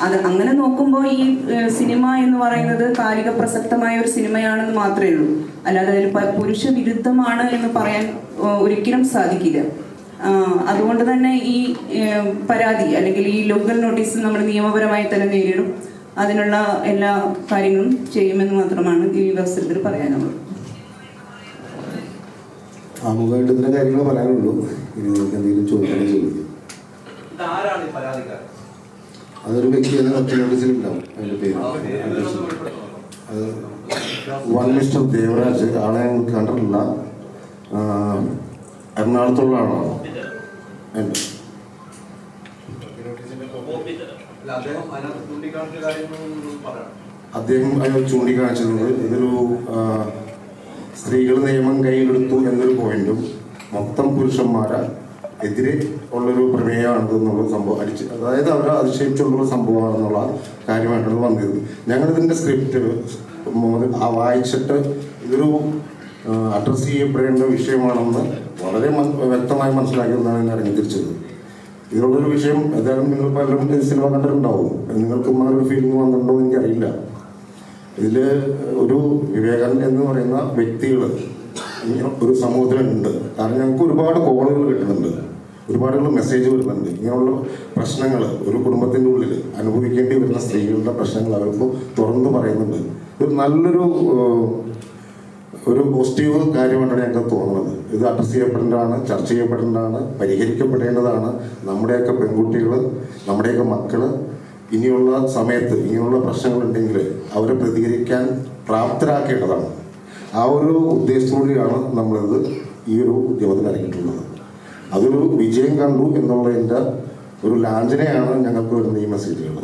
അത് അങ്ങനെ നോക്കുമ്പോൾ ഈ സിനിമ എന്ന് പറയുന്നത് കാലിക പ്രസക്തമായ ഒരു സിനിമയാണെന്ന് മാത്രമേ ഉള്ളൂ. അല്ലാതെ അതിൽ പുരുഷ വിരുദ്ധമാണ് എന്ന് പറയാൻ ഒരിക്കലും സാധിക്കില്ല. അതുകൊണ്ട് തന്നെ ഈ പരാതി അല്ലെങ്കിൽ ഈ ലീഗൽ നോട്ടീസ് നമ്മൾ നിയമപരമായി തന്നെ നേരിടും. അതിനുള്ള എല്ലാ കാര്യങ്ങളും ചെയ്യുമെന്ന് മാത്രമാണ് ഈ അവസരത്തിൽ പറയാനുള്ളത്. ആമുഖമായിട്ട് ഇത്ര കാര്യങ്ങൾ പറയാനുള്ളൂ. ഇനി നിങ്ങൾക്ക് എന്തെങ്കിലും ചോദിക്കണേ ചോദിക്കും. അതൊരു വ്യക്തി തന്നെ ഒറ്റ നോട്ടീസിലുണ്ടാവും. അതിൻ്റെ പേര് അത് വൺ മിസ്റ്റർ ദേവരാജ്. ആളെ ഞങ്ങൾക്ക് കണ്ടിട്ടില്ല. എറണാകുളത്തുള്ള ആളാണ്. അദ്ദേഹം അയാൾ ചൂണ്ടിക്കാണിച്ചത് ഇതൊരു സ്ത്രീകൾ നിയമം കയ്യിലെടുത്തു എന്നൊരു പോയിന്റും മൊത്തം പുരുഷന്മാരെ എതിരെ ഉള്ളൊരു പ്രമേയമാണിത് എന്നുള്ള സംഭവം അതായത് അവരെ അതിശയിച്ചുള്ളൊരു സംഭവമാണെന്നുള്ള കാര്യമായിട്ടാണ് വന്നത്. ഞങ്ങളിതിൻ്റെ സ്ക്രിപ്റ്റ് വായിച്ചിട്ട് ഇതൊരു അഡ്രസ്സ് ചെയ്യപ്പെടേണ്ട വിഷയമാണെന്ന് വളരെ വ്യക്തമായി മനസ്സിലാക്കിയതെന്നാണ് ഞാൻ ഇറങ്ങി തിരിച്ചത്. ഇതിലുള്ളൊരു വിഷയം ഏതായാലും നിങ്ങൾ പലരും സിനിമ കണ്ടിട്ടുണ്ടാവും. നിങ്ങൾക്കും ആ ഒരു ഫീലിംഗ് വന്നിട്ടുണ്ടോ എന്ന് എനിക്കറിയില്ല. ഇതിൽ ഒരു വിവേകൻ എന്ന് പറയുന്ന വ്യക്തികൾ ഒരു സമൂഹത്തിലുണ്ട്. കാരണം ഞങ്ങൾക്ക് ഒരുപാട് കോളുകൾ കിട്ടുന്നുണ്ട്, ഒരുപാട് മെസ്സേജ് വരുന്നുണ്ട്. ഇങ്ങനെയുള്ള പ്രശ്നങ്ങൾ ഒരു കുടുംബത്തിൻ്റെ ഉള്ളിൽ അനുഭവിക്കേണ്ടി വരുന്ന സ്ത്രീകളുടെ പ്രശ്നങ്ങൾ അവർക്ക് തുറന്നു പറയുന്നുണ്ട്. ഒരു നല്ലൊരു പോസിറ്റീവ് കാര്യമായിട്ടാണ് ഞങ്ങൾക്ക് തോന്നുന്നത്. ഇത് അഡ്രസ് ചെയ്യപ്പെടേണ്ടതാണ്, ചർച്ച ചെയ്യപ്പെടേണ്ടതാണ്, പരിഹരിക്കപ്പെടേണ്ടതാണ്. നമ്മുടെയൊക്കെ പെൺകുട്ടികൾ, നമ്മുടെയൊക്കെ മക്കൾ ഇനിയുള്ള സമയത്ത് ഇങ്ങനെയുള്ള പ്രശ്നങ്ങളുണ്ടെങ്കിൽ അവരെ പ്രതികരിക്കാൻ പ്രാപ്തരാക്കേണ്ടതാണ്. ആ ഒരു ഉദ്ദേശത്തോടെയാണ് നമ്മളിത് ഈ ഒരു ഉദ്യമത്തിൽ ഇറങ്ങിയിട്ടുള്ളത്. അതൊരു വിജയം കണ്ടു എന്നുള്ളതിൻ്റെ ഒരു ലാഞ്ചനയാണ് ഞങ്ങൾക്ക് വരുന്ന ഈ മെസ്സേജുകൾ.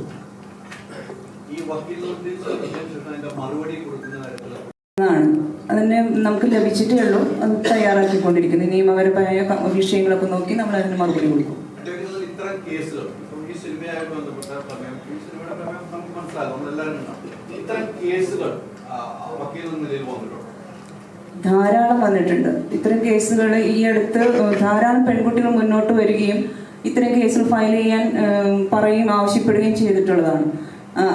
അതിന് നമുക്ക് ലഭിച്ചിട്ടേ ഉള്ളൂ. അത് തയ്യാറാക്കിക്കൊണ്ടിരിക്കുന്നത് നിയമപരമായ വിഷയങ്ങളൊക്കെ നോക്കി നമ്മൾ അതിന് മറുപടി കൊടുക്കും. ധാരാളം വന്നിട്ടുണ്ട് ഇത്തരം കേസുകൾ. ഈ അടുത്ത് ധാരാളം പെൺകുട്ടികൾ മുന്നോട്ട് വരികയും ഇത്തരം കേസുകൾ ഫയൽ ചെയ്യാൻ ആവശ്യപ്പെടുകയും ചെയ്തിട്ടുള്ളതാണ്.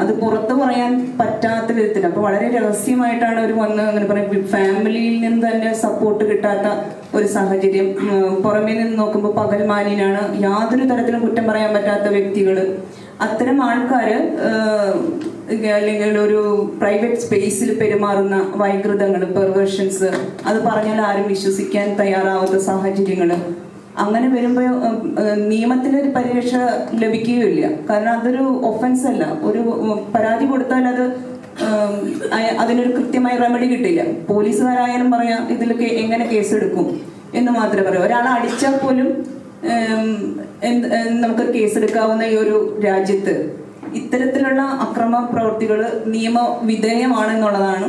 അത് പുറത്ത് പറയാൻ പറ്റാത്ത വിധത്തിൽ, അപ്പോൾ വളരെ രഹസ്യമായിട്ടാണ് അവർ വന്ന് അങ്ങനെ പറയും. ഫാമിലിയിൽ നിന്ന് തന്നെ സപ്പോർട്ട് കിട്ടാത്ത ഒരു സാഹചര്യം. പുറമേ നിന്ന് നോക്കുമ്പോൾ പകൽമാന്യനാണ്, യാതൊരു തരത്തിലും കുറ്റം പറയാൻ പറ്റാത്ത വ്യക്തികൾ. അത്തരം ആൾക്കാർ അല്ലെങ്കിൽ ഒരു പ്രൈവറ്റ് സ്പേസിൽ പെരുമാറുന്ന വൈകൃതങ്ങൾ, പെർവേർഷൻസ്, അത് പറഞ്ഞാൽ ആരും വിശ്വസിക്കാൻ തയ്യാറാവാത്ത സാഹചര്യങ്ങൾ. അങ്ങനെ വരുമ്പോൾ നിയമത്തിലൊരു പരിരക്ഷ ലഭിക്കുകയില്ല. കാരണം അതൊരു ഒഫൻസ് അല്ല. ഒരു പരാതി കൊടുത്താൽ അതിനൊരു കൃത്യമായ റെമഡി കിട്ടില്ല. പോലീസുകാരായാലും പറയാം ഇതിലൊക്കെ എങ്ങനെ കേസെടുക്കും എന്ന് മാത്രമേ പറയൂ. ഒരാളെ അടിച്ചാൽ പോലും നമുക്ക് കേസെടുക്കാവുന്ന ഈ ഒരു രാജ്യത്ത് ഇത്തരത്തിലുള്ള അക്രമ പ്രവൃത്തികൾ നിയമവിധേയമാണെന്നുള്ളതാണ്.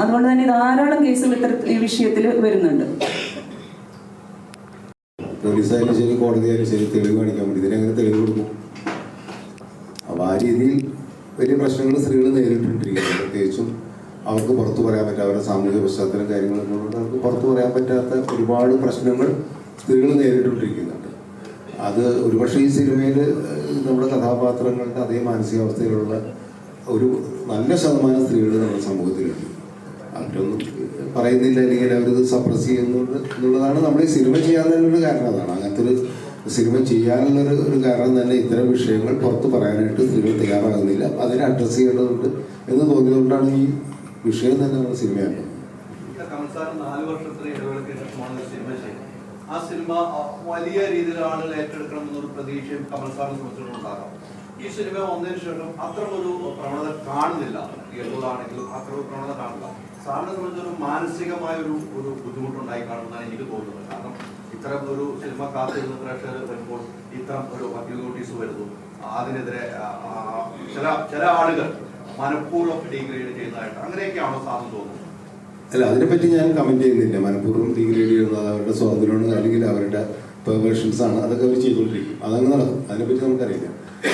അതുകൊണ്ട് തന്നെ ധാരാളം കേസുകൾ ഈ വിഷയത്തിൽ വരുന്നുണ്ട്. പോലീസായാലും ശരി, കോടതിയായാലും ശരി, തെളിവ് കാണിക്കാൻ വേണ്ടി ഇതിനെങ്ങനെ തെളിവ് കൊടുക്കും? അപ്പോൾ ആ രീതിയിൽ വലിയ പ്രശ്നങ്ങൾ സ്ത്രീകൾ നേരിട്ടിരിക്കുന്നത്. പ്രത്യേകിച്ചും അവർക്ക് പുറത്തു പറയാൻ പറ്റാത്ത അവരുടെ സാമൂഹിക പശ്ചാത്തലം കാര്യങ്ങളൊക്കെ കൊണ്ട് അവർക്ക് പുറത്തു പറയാൻ പറ്റാത്ത ഒരുപാട് പ്രശ്നങ്ങൾ സ്ത്രീകൾ നേരിട്ടുകൊണ്ടിരിക്കുന്നുണ്ട്. അത് ഒരുപക്ഷെ ഈ സിനിമയിൽ നമ്മുടെ കഥാപാത്രങ്ങളുടെ അതേ മാനസികാവസ്ഥയിലുള്ള ഒരു നല്ല ശതമാനം സ്ത്രീകൾ നമ്മുടെ സമൂഹത്തിലുണ്ട്. അവരൊന്നും പറയുന്നില്ല, അല്ലെങ്കിൽ അവരത് സപ്രസ് ചെയ്യുന്നുണ്ട് എന്നുള്ളതാണ് നമ്മൾ ഈ സിനിമ ചെയ്യാനുള്ളൊരു കാരണം. അതാണ് അങ്ങനത്തെ ഒരു സിനിമ ചെയ്യാനുള്ളൊരു കാരണം തന്നെ. ഇത്തരം വിഷയങ്ങൾ പുറത്ത് പറയാനായിട്ട് സ്ത്രീകൾ തയ്യാറാകുന്നില്ല, അതിനെ അഡ്രസ്സ് ചെയ്യേണ്ടതുണ്ട് എന്ന് തോന്നിയതുകൊണ്ടാണ് ഈ വിഷയം തന്നെ നമ്മൾ സിനിമയാക്കുന്നത്. ആ സിനിമ വലിയ രീതിയിൽ ആളുകൾ ഏറ്റെടുക്കണമെന്നൊരു പ്രതീക്ഷയും കമൽ സാറിനെ സംബന്ധിച്ചിട്ടുണ്ടാകാം. ഈ സിനിമ വന്നതിന് ശേഷം അത്തരമൊരു പ്രവണത കാണുന്നില്ല. തിയേറ്ററിലാണെങ്കിലും അത്ര പ്രവണത കാണില്ല. സാറിനെ സംബന്ധിച്ചൊരു മാനസികമായ ഒരു ബുദ്ധിമുട്ടുണ്ടായി കാണുന്നതാണ് എനിക്ക് തോന്നുന്നത്. കാരണം ഇത്തരം ഒരു സിനിമ കാത്തിരുന്ന പ്രേക്ഷകർ വരുമ്പോൾ ഇത്തരം ഒരു വക്കീൽ നോട്ടീസ് വരുന്നു, അതിനെതിരെ ചില ആളുകൾ മനഃപൂർവ്വം ഡീഗ്രേഡ് ചെയ്യുന്നതായിട്ട് അങ്ങനെയൊക്കെയാണോ സാറിന് തോന്നുന്നത്? അല്ല, അതിനെപ്പറ്റി ഞാൻ കമൻറ്റ് ചെയ്യുന്നില്ല. മനഃപൂർവ്വം ഡീഗ്രേഡ് ചെയ്യുന്നത് അവരുടെ സ്വാതന്ത്ര്യമാണ്, അല്ലെങ്കിൽ അവരുടെ പെർവേർഷൻസ് ആണ്. അതൊക്കെ അവർ ചെയ്തുകൊണ്ടിരിക്കും, അതങ്ങ് നടക്കും. അതിനെപ്പറ്റി നമുക്കറിയില്ല.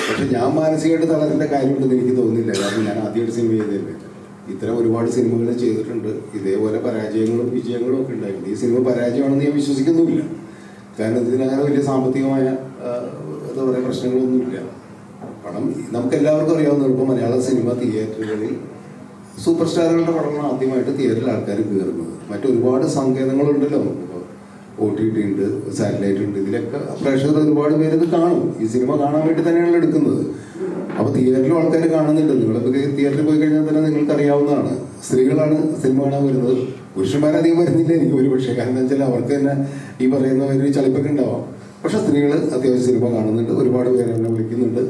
പക്ഷെ ഞാൻ മാനസികമായിട്ട് തളരേണ്ട കാര്യമുണ്ടെന്ന് എനിക്ക് തോന്നുന്നില്ല. കാരണം ഞാൻ ആദ്യമായിട്ട് സിനിമ ചെയ്തതല്ലേ. ഇത്തരം ഒരുപാട് സിനിമകൾ ചെയ്തിട്ടുണ്ട്. ഇതേപോലെ പരാജയങ്ങളും വിജയങ്ങളും ഒക്കെ ഉണ്ടായിട്ടുണ്ട്. ഈ സിനിമ പരാജയമാണെന്ന് ഞാൻ വിശ്വസിക്കുന്നുമില്ല. കാരണം ഇതിനങ്ങനെ വലിയ സാമ്പത്തികമായ എന്താ പറയുക പ്രശ്നങ്ങളൊന്നുമില്ല. പടം നമുക്ക് എല്ലാവർക്കും അറിയാവുന്ന ഇപ്പോൾ മലയാള സിനിമ തിയേറ്ററുകളിൽ സൂപ്പർ സ്റ്റാറുകളുടെ പടമാണ് ആദ്യമായിട്ട് തിയേറ്ററിൽ ആൾക്കാർ കയറുന്നത്. മറ്റൊരുപാട് സങ്കേതങ്ങളുണ്ടല്ലോ, ഇപ്പോൾ OTT ഉണ്ട്, സാറ്റലൈറ്റ് ഉണ്ട്, ഇതിലൊക്കെ പ്രേക്ഷകർ ഒരുപാട് പേര് ഇത് കാണും. ഈ സിനിമ കാണാൻ വേണ്ടി തന്നെയാണ് എടുക്കുന്നത്. അപ്പോൾ തിയേറ്ററിലും ആൾക്കാർ കാണുന്നുണ്ട്. നിങ്ങളിപ്പോൾ തിയേറ്ററിൽ പോയി കഴിഞ്ഞാൽ തന്നെ നിങ്ങൾക്ക് അറിയാവുന്നതാണ്, സ്ത്രീകളാണ് സിനിമ കാണാൻ വരുന്നത്. പുരുഷന്മാരധികം വരുന്നില്ല എനിക്ക് ഒരു പക്ഷേ, കാരണം എന്താ വെച്ചാൽ അവർക്ക് തന്നെ ഈ പറയുന്ന ഒരു ചളിപ്പൊക്കെ ഉണ്ടാവാം. പക്ഷെ സ്ത്രീകൾ അത്യാവശ്യം സിനിമ കാണുന്നുണ്ട്, ഒരുപാട് പേര് എന്നെ വിളിക്കുന്നുണ്ട്.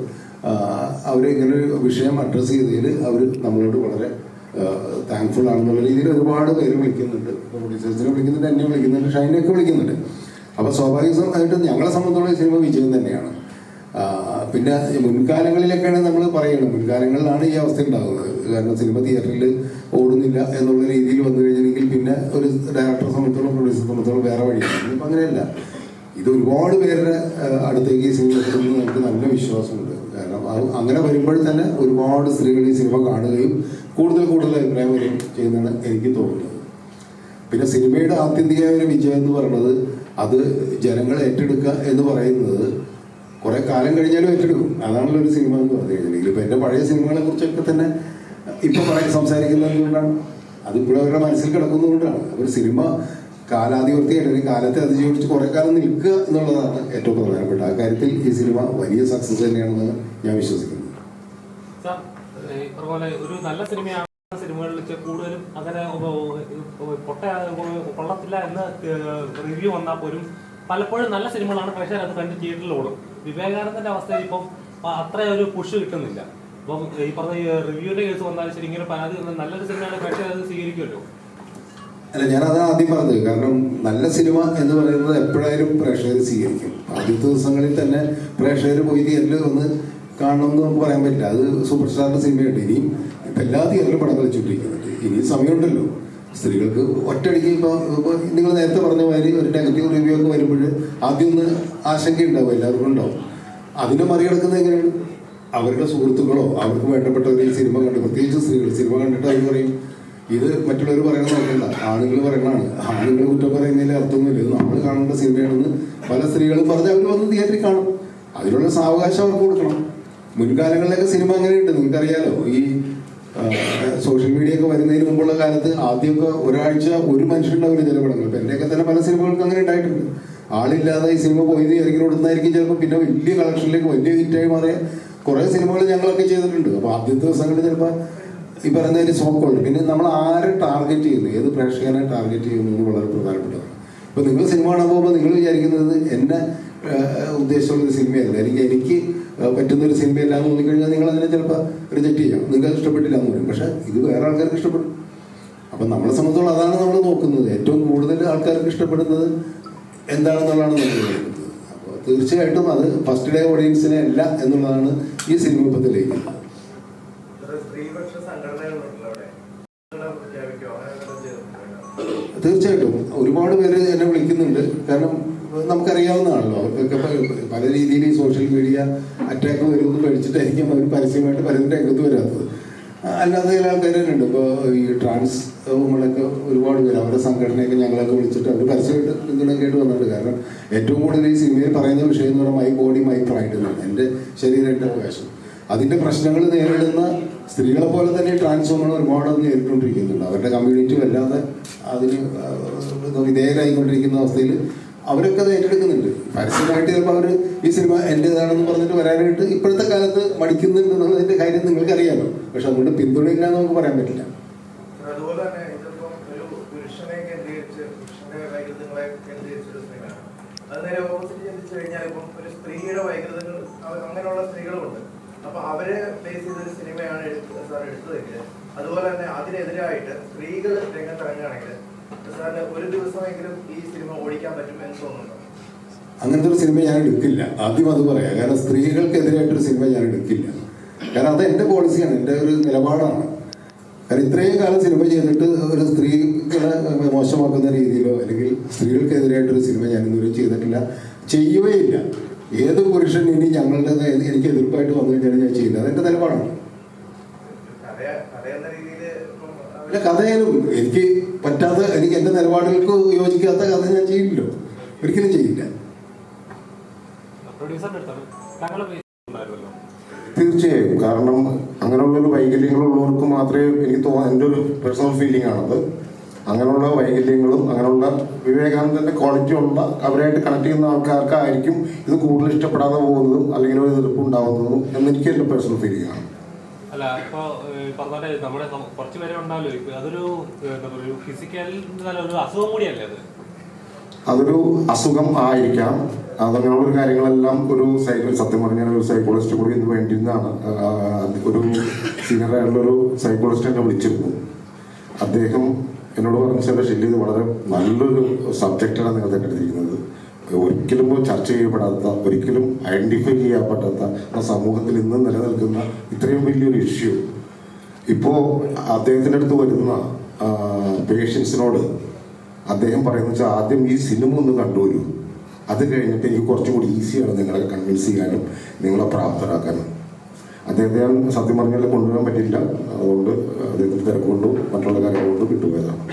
അവർ ഇങ്ങനൊരു വിഷയം അഡ്രസ്സ് ചെയ്തതിൽ അവർ നമ്മളോട് വളരെ താങ്ക്ഫുൾ ആണെന്നുള്ള രീതിയിൽ ഒരുപാട് പേര് വിളിക്കുന്നുണ്ട്. പ്രൊഡ്യൂസേഴ്സിനെ വിളിക്കുന്നുണ്ട്, എന്നെ വിളിക്കുന്നുണ്ട്, ഷൈനെയൊക്കെ വിളിക്കുന്നുണ്ട്. അപ്പോൾ സ്വാഭാവികമായിട്ട് ഞങ്ങളെ സംബന്ധിച്ചുള്ള സിനിമ വിജയം തന്നെയാണ്. പിന്നെ മുൻകാലങ്ങളിലൊക്കെയാണ് നമ്മൾ പറയുന്നത്, മുൻകാലങ്ങളിലാണ് ഈ അവസ്ഥ ഉണ്ടാകുന്നത്. കാരണം സിനിമ തിയേറ്ററിൽ ഓടുന്നില്ല എന്നുള്ള രീതിയിൽ വന്നു കഴിഞ്ഞിട്ടുണ്ടെങ്കിൽ പിന്നെ ഒരു ഡയറക്ടറെ സംബന്ധിച്ചോളം പ്രൊഡ്യൂസറെ സംബന്ധിച്ചോളം വേറെ വഴിയാണ്. ഇപ്പം അങ്ങനെയല്ല, ഇത് ഒരുപാട് പേരുടെ അടുത്തേക്ക് ഈ സിനിമ എത്തുന്നത് നമുക്ക് നല്ല വിശ്വാസമുണ്ട്. കാരണം അങ്ങനെ വരുമ്പോൾ തന്നെ ഒരുപാട് സ്ത്രീകൾ ഈ സിനിമ കാണുകയും കൂടുതൽ അഭിപ്രായം വരികയും ചെയ്യുന്നതാണ് എനിക്ക് തോന്നുന്നത്. പിന്നെ സിനിമയുടെ ആത്യന്തികമായ ഒരു വിജയം എന്ന് പറയുന്നത് അത് ജനങ്ങൾ ഏറ്റെടുക്കുക എന്ന് പറയുന്നത് കുറെ കാലം കഴിഞ്ഞാലും ഏറ്റെടുക്കും. അതാണല്ലോ ഒരു സിനിമ എന്ന് പറഞ്ഞു കഴിഞ്ഞിട്ടുണ്ടെങ്കിൽ. ഇപ്പം എൻ്റെ പഴയ സിനിമകളെ കുറിച്ചൊക്കെ തന്നെ ഇപ്പം സംസാരിക്കുന്നത് കൊണ്ടാണ്, അതിപ്പോഴും അവരുടെ മനസ്സിൽ കിടക്കുന്നതുകൊണ്ടാണ്. ഒരു സിനിമ കാലാധിപത്യം അല്ലെങ്കിൽ കാലത്തെ അതിജീവിച്ച് കുറെ കാലം നിൽക്കുക എന്നുള്ളതാണ് ഏറ്റവും പ്രധാനപ്പെട്ട. ആ കാര്യത്തിൽ ഈ സിനിമ വലിയ സക്സസ് തന്നെയാണെന്ന് ഞാൻ വിശ്വസിക്കുന്നു. ഒരു നല്ല സിനിമയാണ് സിനിമകളിൽ കൂടുതലും അങ്ങനെ കൊള്ളത്തില്ല എന്ന് റിവ്യൂ വന്നാൽ പോലും പലപ്പോഴും നല്ല സിനിമകളാണ് പ്രേക്ഷകർ അത് കണ്ട് തിയേറ്ററിൽ ഓടും. വിവേകാനന്ദന്റെ അവസ്ഥയിൽ ഇപ്പം അത്ര ഒരു പുഷ് കിട്ടുന്നില്ല. ഇപ്പം ഈ പറഞ്ഞ റിവ്യൂവിന്റെ കേസ് വന്നാലും ശരി, ഇങ്ങനെ പരാതി നല്ലൊരു സിനിമയാണ് പ്രേക്ഷകർ അത് സ്വീകരിക്കുമല്ലോ. അല്ല, ഞാനതാണ് ആദ്യം പറഞ്ഞത്. കാരണം നല്ല സിനിമ എന്ന് പറയുന്നത് എപ്പോഴായാലും പ്രേക്ഷകർ സ്വീകരിക്കും. ആദ്യത്തെ ദിവസങ്ങളിൽ തന്നെ പ്രേക്ഷകർ പോയി തിയേറ്ററിൽ വന്ന് കാണണമെന്ന് നമുക്ക് പറയാൻ പറ്റില്ല. അത് സൂപ്പർ സ്റ്റാറിന്റെ സിനിമയുണ്ട്. ഇനിയും ഇപ്പം എല്ലാ തിയേറ്ററിലും പടം കളിച്ചുകൊണ്ടിരിക്കുന്നുണ്ട്. ഇനി സമയമുണ്ടല്ലോ സ്ത്രീകൾക്ക്. ഒറ്റയടിക്ക് ഇപ്പോൾ നിങ്ങൾ നേരത്തെ പറഞ്ഞ മാതിരി ഒരു നെഗറ്റീവ് റിവ്യൂ ഒക്കെ വരുമ്പോൾ ആദ്യം ഒന്ന് ആശങ്കയുണ്ടാവും, എല്ലാവർക്കും ഉണ്ടാവും. അതിനെ മറികടക്കുന്നത് എങ്ങനെയാണ്? അവരുടെ സുഹൃത്തുക്കളോ അവർക്ക് വേണ്ടപ്പെട്ടവർ ഈ സിനിമ കണ്ട്, പ്രത്യേകിച്ച് സ്ത്രീകൾ സിനിമ കണ്ടിട്ട് അവർ പറയും ഇത് മറ്റുള്ളവർ പറയുന്നത് നോക്കണ്ട, ആണുങ്ങൾ പറയണതാണ്, ആണുങ്ങൾ കുറ്റം പറയുന്നതിൽ അർത്ഥമൊന്നുമില്ല, ഇത് നമ്മൾ കാണേണ്ട സിനിമയാണെന്ന് പല സ്ത്രീകളും പറഞ്ഞ് അവർ വന്ന് തിയേറ്ററിൽ കാണും. അതിനുള്ള സാവകാശം അവർക്ക് കൊടുക്കണം. മുൻകാലങ്ങളിലൊക്കെ സിനിമ അങ്ങനെയുണ്ട്, നിങ്ങൾക്കറിയാലോ. ഈ സോഷ്യൽ മീഡിയ ഒക്കെ വരുന്നതിന് മുമ്പുള്ള കാലത്ത് ആദ്യമൊക്കെ ഒരാഴ്ച ഒരു മനുഷ്യനുണ്ടാവില്ല ചില പടങ്ങൾ. ഇപ്പം എൻ്റെയൊക്കെ തന്നെ പല സിനിമകൾക്ക് അങ്ങനെ ഉണ്ടായിട്ടുണ്ട്. ആളില്ലാതെ ഈ സിനിമ പോയി ഇറങ്ങി കൊടുക്കുന്നതായിരിക്കും ചിലപ്പോൾ പിന്നെ വലിയ കളക്ഷനിലേക്ക് വലിയ ഹിറ്റായി മാറിയ കുറേ സിനിമകൾ ഞങ്ങളൊക്കെ ചെയ്തിട്ടുണ്ട്. അപ്പോൾ ആദ്യത്തെ ദിവസങ്ങളിൽ ചിലപ്പോൾ ഈ പറയുന്ന ഒരു സോക്കോളുണ്ട്. പിന്നെ നമ്മൾ ആരെ ടാർഗറ്റ് ചെയ്യുന്നു, ഏത് പ്രേക്ഷകനെ ടാർഗറ്റ് ചെയ്യുന്നത് വളരെ പ്രധാനപ്പെട്ടതാണ്. ഇപ്പോൾ നിങ്ങൾ സിനിമ കാണാൻ പോകുമ്പോൾ നിങ്ങൾ വിചാരിക്കുന്നത് എന്നെ ഉദ്ദേശമുള്ളൊരു സിനിമയല്ല, എനിക്ക് പറ്റുന്നൊരു സിനിമയല്ല എന്ന് തോന്നിക്കഴിഞ്ഞാൽ നിങ്ങൾ അതിനെ ചിലപ്പോൾ റിജക്റ്റ് ചെയ്യാം. നിങ്ങൾക്ക് ഇഷ്ടപ്പെട്ടില്ല എന്ന് പറയും. പക്ഷേ ഇത് വേറെ ആൾക്കാർക്ക് ഇഷ്ടപ്പെടും. അപ്പം നമ്മളെ സംബന്ധിച്ചോളം അതാണ് നമ്മൾ നോക്കുന്നത്. ഏറ്റവും കൂടുതൽ ആൾക്കാർക്ക് ഇഷ്ടപ്പെടുന്നത് എന്താണെന്നുള്ളതാണ് നമ്മൾ നോക്കുന്നത്. അപ്പോൾ തീർച്ചയായിട്ടും അത് ഫസ്റ്റ് ഡേ ഓഡിയൻസിനെ അല്ല എന്നുള്ളതാണ് ഈ സിനിമ ഇപ്പം തെളിയിക്കുന്നത്. തീർച്ചയായിട്ടും ഒരുപാട് പേര് എന്നെ വിളിക്കുന്നുണ്ട്. കാരണം നമുക്കറിയാവുന്നതാണല്ലോ, അവർക്കൊക്കെ പല രീതിയിൽ ഈ സോഷ്യൽ മീഡിയ അറ്റാക്ക് വരുമെന്ന് പേടിച്ചിട്ടായിരിക്കും അവർ പരസ്യമായിട്ട് പലതിൻ്റെ രംഗത്ത് വരാത്തത്. അല്ലാതെ ചില ആൾക്കാരുണ്ട്. ഇപ്പോൾ ഈ ട്രാൻസ് വുമണൊക്കെ ഒരുപാട് പേര് അവരുടെ സംഘടനയൊക്കെ ഞങ്ങളൊക്കെ വിളിച്ചിട്ട് അവർ പരസ്യമായിട്ട് പിന്തുണയൊക്കെ ആയിട്ട് വന്നിട്ടുണ്ട്. കാരണം ഏറ്റവും കൂടുതൽ ഈ സിനിമയിൽ പറയുന്ന വിഷയം എന്ന് പറഞ്ഞാൽ മൈ ബോഡി മൈ പ്രൈഡ് എന്നാണ്. എൻ്റെ ശരീരം എൻ്റെ അവകാശം. അതിൻ്റെ പ്രശ്നങ്ങൾ നേരിടുന്ന സ്ത്രീകളെ പോലെ തന്നെ ട്രാൻസ് വുമൺ ഒരുപാട് നേരിട്ടുകൊണ്ടിരിക്കുന്നുണ്ട്. അവരുടെ കമ്മ്യൂണിറ്റി വല്ലാതെ അതിന് വിധേയരായിക്കൊണ്ടിരിക്കുന്ന അവസ്ഥയിൽ അവരൊക്കെ അത് ഏറ്റെടുക്കുന്നുണ്ട്. പരസ്യമായിട്ട് ചിലപ്പോൾ അവർ ഈ സിനിമ എൻ്റേതാണെന്ന് പറഞ്ഞിട്ട് വരാനായിട്ട് ഇപ്പോഴത്തെ കാലത്ത് മടിക്കുന്നുണ്ട് എന്നുള്ളതിൻ്റെ കാര്യം നിങ്ങൾക്കറിയാമല്ലോ. പക്ഷെ അതുകൊണ്ട് പിന്തുണയില്ല എന്ന് നമുക്ക് പറയാൻ പറ്റില്ല. അതുപോലെ തന്നെ ഇതിപ്പം ഒരു പുരുഷനെ കേന്ദ്രീകരിച്ച് പുരുഷന്റെ വൈകൃതങ്ങളെ കേന്ദ്രീകരിച്ചൊരു സിനിമയാണ്. അത് നേരെ ഓപ്പോസിറ്റ് ചിന്തിച്ചു കഴിഞ്ഞാൽ ഇപ്പം ഒരു സ്ത്രീയുടെ വൈകൃതങ്ങൾ അങ്ങനെയുള്ള സ്ത്രീകളുമുണ്ട്. അപ്പൊ അവരെ ബേസ് ചെയ്തൊരു സിനിമയാണ് സാർ എടുത്തതെങ്കിൽ അതുപോലെ തന്നെ അതിനെതിരായിട്ട് സ്ത്രീകൾ രംഗത്തിറങ്ങുകയാണെങ്കിൽ സാറിന് ഒരു ദിവസമെങ്കിലും ഈ സിനിമ ഓടിക്കാൻ പറ്റുമെന്ന് തോന്നുന്നുണ്ടോ? അങ്ങനത്തെ ഒരു സിനിമ ഞാൻ എടുക്കില്ല. ആദ്യം അത് പറയാം. കാരണം സ്ത്രീകൾക്കെതിരായിട്ടൊരു സിനിമ ഞാൻ എടുക്കില്ല. കാരണം അത് എൻ്റെ പോളിസിയാണ്, എൻ്റെ ഒരു നിലപാടാണ്. കാരണം ഇത്രയും കാലം സിനിമ ചെയ്തിട്ട് ഒരു സ്ത്രീകളെ മോശമാക്കുന്ന രീതിയിലോ അല്ലെങ്കിൽ സ്ത്രീകൾക്കെതിരായിട്ടൊരു സിനിമ ഞാൻ ഇതുവരെ ചെയ്തിട്ടില്ല, ചെയ്യുകയില്ല. ഏത് പുരുഷൻ ഇനി ഞങ്ങളുടെ എനിക്ക് എതിർപ്പായിട്ട് വന്നു കഴിഞ്ഞാൽ ഞാൻ ചെയ്യില്ല. അതെൻ്റെ നിലപാടാണ്. അല്ല, കഥയാലും എനിക്ക് പറ്റാത്ത, എനിക്ക് എൻ്റെ നിലപാടുകൾക്ക് യോജിക്കാത്ത കഥ ഞാൻ ചെയ്യില്ലല്ലോ, ഒരിക്കലും ചെയ്യില്ല. തീർച്ചയായും തീർച്ചയായും. കാരണം അങ്ങനെയുള്ളൊരു വൈകല്യങ്ങളുള്ളവർക്ക് മാത്രമേ എനിക്ക് എൻ്റെ ഒരു പേഴ്സണൽ ഫീലിംഗ് ആണത്. അങ്ങനെയുള്ള വൈകല്യങ്ങളും അങ്ങനെയുള്ള വിവേകാനന്ദന്റെ ക്വാളിറ്റി ഉള്ള അവരായിട്ട് കണക്ട് ചെയ്യുന്ന ആൾക്കാർക്കായിരിക്കും ഇത് കൂടുതൽ ഇഷ്ടപ്പെടാതെ പോകുന്നതും അല്ലെങ്കിൽ ഒരു എതിർപ്പ് ഉണ്ടാകുന്നതും എന്നെനിക്ക് എൻ്റെ പേഴ്സണൽ ഫീലിംഗ് ആണ്. അല്ല, ഇപ്പൊ പറഞ്ഞ നമ്മുടെ കുറച്ച് പേരെ ഉണ്ടാവല്ലോ, ഇപ്പൊ അതൊരു എന്താ പറയുക, ഫിസിക്കൽ ഒരു അസുഖം കൂടിയല്ലേ അത്? അതൊരു അസുഖം ആയിരിക്കാം. അതങ്ങനെയുള്ള കാര്യങ്ങളെല്ലാം ഒരു സത്യം പറഞ്ഞാൽ ഒരു സൈക്കോളജിസ്റ്റ് കൂടി ഇത് വേണ്ടിയിരുന്നതാണ്. ഒരു സീനിയറായിട്ടുള്ളൊരു സൈക്കോളജിസ്റ്റ് എന്നെ വിളിച്ചിരുന്നു. അദ്ദേഹം എന്നോട് പറഞ്ഞ ശല്യം, ഇത് വളരെ നല്ലൊരു സബ്ജക്റ്റാണ് നിങ്ങൾ തിരഞ്ഞെടുത്തിരിക്കുന്നത്. ഒരിക്കലും ചർച്ച ചെയ്യപ്പെടാത്ത, ഒരിക്കലും ഐഡന്റിഫൈ ചെയ്യപ്പെടാത്ത സമൂഹത്തിൽ ഇന്ന് നിലനിൽക്കുന്ന ഇത്രയും വലിയൊരു ഇഷ്യൂ ഇപ്പോൾ അദ്ദേഹത്തിൻ്റെ അടുത്ത് വരുന്ന പേഷ്യൻസിനോട് അദ്ദേഹം പറയുന്നത് വെച്ചാൽ ആദ്യം ഈ സിനിമ ഒന്ന് കണ്ടുവരൂ, അത് കഴിഞ്ഞിട്ട് എനിക്ക് കുറച്ചും കൂടി ഈസിയാണ് നിങ്ങളെ കൺവിൻസ് ചെയ്യാനും നിങ്ങളെ പ്രാപ്തരാക്കാനും. അദ്ദേഹത്തെ ഞാൻ സത്യം പറഞ്ഞാൽ കൊണ്ടുവരാൻ പറ്റില്ല. അതുകൊണ്ട് അദ്ദേഹത്തിന് തിരക്കൊണ്ടും മറ്റുള്ള കാര്യങ്ങൾ കൊണ്ടും വിട്ടുപോയതാണ്.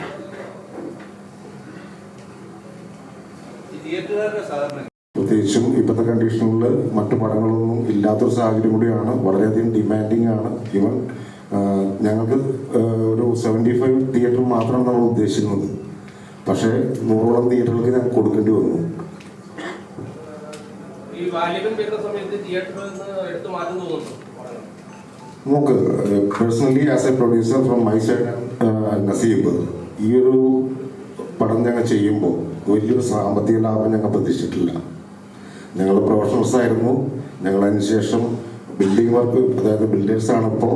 പ്രത്യേകിച്ചും ഇപ്പോഴത്തെ കണ്ടീഷനുകളിൽ മറ്റു പടങ്ങളൊന്നും ഇല്ലാത്തൊരു സാഹചര്യം കൂടിയാണ്. വളരെയധികം ഡിമാൻഡിങ് ആണ്. ഈവൻ ഞങ്ങൾക്ക് ഒരു 75 തിയേറ്റർ മാത്രമാണ് നമ്മൾ ഉദ്ദേശിക്കുന്നത്. പക്ഷേ 100ഓളം തിയേറ്ററുകൾക്ക് ഞങ്ങൾക്ക് കൊടുക്കേണ്ടി വന്നു. നോക്ക്, personally as a producer from my side Naseeb, ഈ ഒരു പടം ഞങ്ങൾ ചെയ്യുമ്പോൾ വലിയൊരു സാമ്പത്തിക ലാഭം ഞങ്ങൾ പ്രതീക്ഷിച്ചിട്ടില്ല. ഞങ്ങൾ പ്രൊഫഷണൽസ് ആയിരുന്നു. ഞങ്ങൾ അതിനുശേഷം ബിൽഡിംഗ് വർക്ക്, അതായത് ബിൽഡേഴ്സാണ്. ഇപ്പോൾ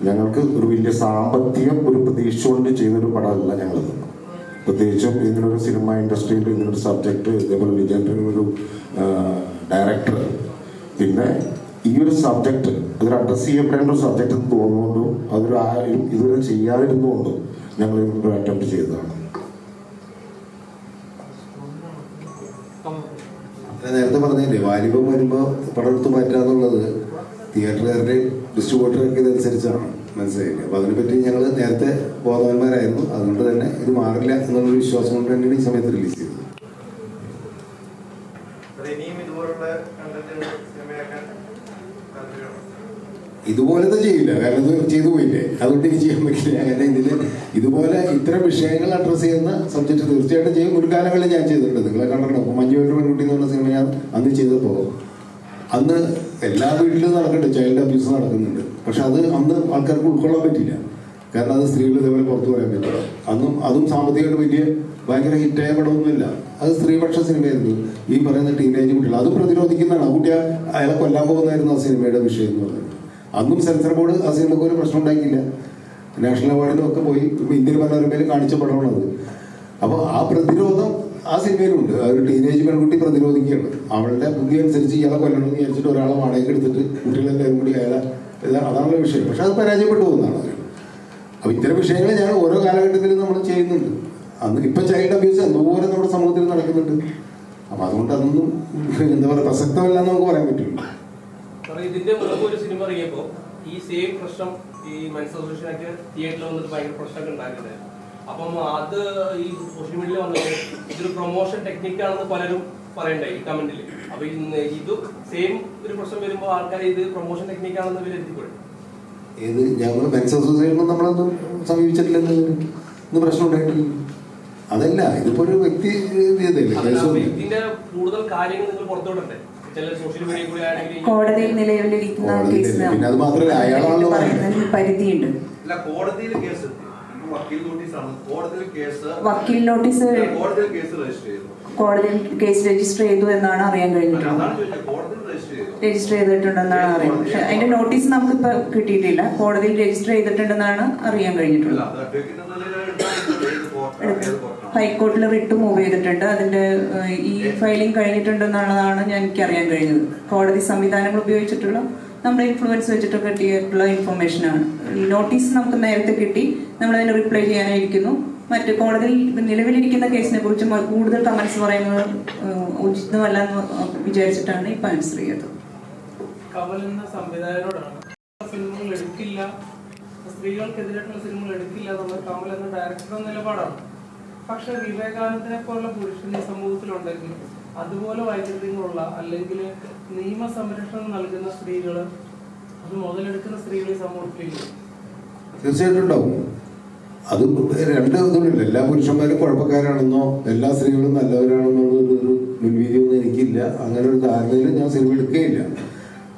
ഞങ്ങൾക്ക് ഒരു വലിയ സാമ്പത്തികം ഒരു പ്രതീക്ഷ കൊണ്ട് ചെയ്തൊരു പടമല്ല ഞങ്ങളത്. പ്രത്യേകിച്ചും ഇങ്ങനൊരു സിനിമ ഇൻഡസ്ട്രിയിൽ ഇങ്ങനൊരു സബ്ജക്റ്റ്, ഇതേപോലെ ലിജൻഡറി ഒരു ഡയറക്ടർ, പിന്നെ ഈ ഒരു സബ്ജക്റ്റ് അതൊരു അഡ്രസ് ചെയ്യപ്പെടേണ്ട ഒരു സബ്ജക്റ്റ് എന്ന് തോന്നുന്നുകൊണ്ടും അതൊരു ആരും ഇതുവരെ ചെയ്യാതിരുന്നുകൊണ്ടും ഞങ്ങൾ ഇതൊരു അറ്റംപ്റ്റ് ചെയ്തതാണ്. നേരത്തെ പറഞ്ഞില്ലേ, വാലിബം വരുമ്പോൾ പടം എടുത്ത് മാറ്റാന്നുള്ളത് തിയേറ്ററുകാരുടെയും ഡിസ്ട്രിബ്യൂട്ടറൊക്കെ ഇതനുസരിച്ചാണ്, മനസ്സിലായില്ലേ? അപ്പോൾ അതിനെപ്പറ്റി ഞങ്ങൾ നേരത്തെ ബോധവാന്മാരായിരുന്നു. അതുകൊണ്ട് തന്നെ ഇത് മാറില്ല എന്നുള്ളൊരു വിശ്വാസം കൊണ്ട് തന്നെയാണ് ഈ സമയത്ത് റിലീസ് ചെയ്തത്. ഇതുപോലത്തെ ചെയ്യില്ല, കാരണം ഇത് ചെയ്തു പോയില്ലേ, അതുകൊണ്ട് ഇനി ചെയ്യാൻ പറ്റില്ല. കാരണം ഇതിൽ ഇതുപോലെ ഇത്തരം വിഷയങ്ങൾ അഡ്രസ്സ് ചെയ്യുന്ന സബ്ജക്റ്റ് തീർച്ചയായിട്ടും ചെയ്യും. ഒരു കാലങ്ങളിൽ ഞാൻ ചെയ്തിട്ടുണ്ട്, നിങ്ങളെ കണ്ടിട്ടുണ്ടോ? അപ്പോൾ മഞ്ജുവിൻ്റെ പെൺകുട്ടി എന്ന് പറഞ്ഞ സിനിമ ഞാൻ അന്ന് ചെയ്തപ്പോൾ, അന്ന് എല്ലാ വീട്ടിലും നടക്കുന്നുണ്ട്, ചൈൽഡ് അബ്യൂസ് നടക്കുന്നുണ്ട്. പക്ഷെ അത് അന്ന് ആൾക്കാർക്ക് ഉൾക്കൊള്ളാൻ പറ്റില്ല. കാരണം അത് സ്ത്രീകൾ ഇതേപോലെ പുറത്തു പറയാൻ പറ്റില്ല. അതും സാമ്പത്തികമായിട്ട് വലിയ ഭയങ്കര ഹിറ്റായ പടമൊന്നുമില്ല. അത് സ്ത്രീപക്ഷ സിനിമയായിരുന്നു. ഈ പറയുന്ന ടീനേജ് കുട്ടികൾ അതും പ്രതിരോധിക്കുന്നതാണ്. ആ കുട്ടിയെ അയാളെ കൊല്ലാൻ പോകുന്നതായിരുന്നു ആ സിനിമയുടെ വിഷയം എന്ന് പറയുന്നത്. അന്നും സെൻസർ ബോർഡ് ആ സിനിമയ്ക്ക് ഒരു പ്രശ്നം ഉണ്ടാക്കിയില്ല. നാഷണൽ അവാർഡിലും ഒക്കെ പോയി ഇന്ത്യൻ മനോരമയിൽ കാണിച്ച പടമാണത്. അപ്പോൾ ആ പ്രതിരോധം ആ സിനിമയിലുണ്ട്. ആ ഒരു ടീനേജ് പെൺകുട്ടി പ്രതിരോധിക്കുകയാണ്. അവളുടെ ബുദ്ധി അനുസരിച്ച് ഇയാളെ കൊല്ലണമെന്ന് വിചാരിച്ചിട്ട് ഒരാളെ വാടകയ്ക്ക് എടുത്തിട്ട് കുട്ടികളെല്ലാവരും കൂടി അയാളെ അതാണുള്ള വിഷയം. പക്ഷെ അത് പരാജയപ്പെട്ടു പോകുന്നതാണ് അവർ. അപ്പോൾ ഇത്തരം വിഷയങ്ങൾ ഞാൻ ഓരോ കാലഘട്ടത്തിലും നമ്മൾ ചെയ്യുന്നുണ്ട്. അന്ന് ഇപ്പം ചൈൽഡ് അബ്യൂസ് എന്തോരം നമ്മുടെ സമൂഹത്തിൽ നടക്കുന്നുണ്ട്. അപ്പം അതുകൊണ്ട് അതൊന്നും എന്താ പറയുക പ്രസക്തമല്ല എന്ന് നമുക്ക് പറയാൻ പറ്റില്ല. ഇതിന്റെ മുമ്പ് ഒരു സിനിമ ഇറങ്ങിയപ്പോൾ ഈ സെയിം പ്രശ്നം ഈ മെൻസ് അസോസിയേഷനൊക്കെ തിയേറ്ററിൽ വന്നിട്ട് ഭയങ്കര പ്രശ്നമൊക്കെ ഉണ്ടാക്കുന്നത്. അപ്പം അത് ഈ സോഷ്യൽ മീഡിയയിൽ വന്നത് ഇതൊരു പ്രൊമോഷൻ ടെക്നിക്കാണെന്ന് പലരും പറയണ്ടായി ഈ കമന്റിൽ. അപ്പൊ ഇത് സെയിം ഒരു പ്രശ്നം വരുമ്പോൾ ആൾക്കാർ ഇത് പ്രൊമോഷൻ ടെക്നിക്കാണെന്ന് വിലയിരുത്തിക്കൊള്ളു. ഏത് ഞങ്ങൾ മെൻസ് അസോസിയേഷനും നമ്മളൊന്നും സമീപിച്ചിട്ടില്ലെന്ന് പ്രശ്നം ഉണ്ടായിട്ടില്ല. അതല്ല, ഇതിപ്പോ ഒരു വ്യക്തി വ്യക്തിന്റെ കൂടുതൽ കാര്യങ്ങൾ നിങ്ങൾ പുറത്തുവിടണ്ടേ? കോടതിയിൽ നിലവിലിരിക്കുന്ന കേസിന് അത് മാത്രമല്ല അയാളാണല്ലോ പറയുന്നതിന് പരിധിയുണ്ട്. കോടതിയിൽ കേസ് വക്കീൽ നോട്ടീസ് കോടതിയിൽ കേസ് രജിസ്റ്റർ ചെയ്തു എന്നാണ് അറിയാൻ കഴിഞ്ഞിട്ടുള്ളത്. രജിസ്റ്റർ ചെയ്തിട്ടുണ്ടെന്നാണ് അറിയാം. പക്ഷെ അതിന്റെ നോട്ടീസ് നമുക്കിപ്പോ കിട്ടിയിട്ടില്ല. കോടതിയിൽ രജിസ്റ്റർ ചെയ്തിട്ടുണ്ടെന്നാണ് അറിയാൻ കഴിഞ്ഞിട്ടുള്ളത്. ഹൈക്കോർട്ടിൽ റിട്ട് മൂവ് ചെയ്തിട്ടുണ്ട്. അതിന്റെ ഈ ഫയലിംഗ് കഴിഞ്ഞിട്ടുണ്ടെന്നുള്ളതാണ് എനിക്കറിയാൻ കഴിഞ്ഞത്. കോടതി സംവിധാനങ്ങൾ ഉപയോഗിച്ചിട്ടുള്ള നമ്മുടെ ഇൻഫ്ലുവൻസ് വെച്ചിട്ട് കിട്ടിയിട്ടുള്ള ഇൻഫർമേഷനാണ്. ഈ നോട്ടീസ് നമുക്ക് നേരത്തെ കിട്ടി. നമ്മളതിന് റിപ്ലൈ ചെയ്യാനായിരിക്കുന്നു. മറ്റ് കോടതിയിൽ നിലവിലിരിക്കുന്ന കേസിനെ കുറിച്ച് കൂടുതൽ കമന്റ്സ് പറയുന്നത് ഉചിതമല്ല എന്ന് വിചാരിച്ചിട്ടാണ് ഇപ്പൊ ആൻസർ ചെയ്തത്. കമൽ എന്ന സംവിധായകനോടാണ് സിനിമകൾ എടുക്കില്ല, സ്ത്രീകൾക്കെതിരായിട്ടുള്ള സിനിമകൾ എടുക്കില്ല എന്നുള്ള കമൽ എന്ന ഡയറക്ടറുടെ നിലപാടാണ്. പക്ഷെ വിവേകാനന്ദനെ പോലുള്ള പുരുഷൻ ഈ സമൂഹത്തിലുണ്ടെങ്കിൽ അതുപോലെ വൈകല്യങ്ങളുള്ള അല്ലെങ്കിൽ നിയമ സംരക്ഷണം നൽകുന്ന സ്ത്രീകൾ അത് മുതലെടുക്കുന്ന സ്ത്രീകൾ ഈ സമൂഹത്തിലില്ല. തീർച്ചയായിട്ടും ഉണ്ടാവും. അത് രണ്ട് ഇതുമില്ല. എല്ലാ പുരുഷന്മാരും കുഴപ്പക്കാരാണെന്നോ എല്ലാ സ്ത്രീകളും നല്ലവരാണെന്നുള്ള ഒരു മുൻവിധിയൊന്നും എനിക്കില്ല. അങ്ങനെ ഒരു ധാരണയിൽ ഞാൻ സിനിമ എടുക്കുകയില്ല.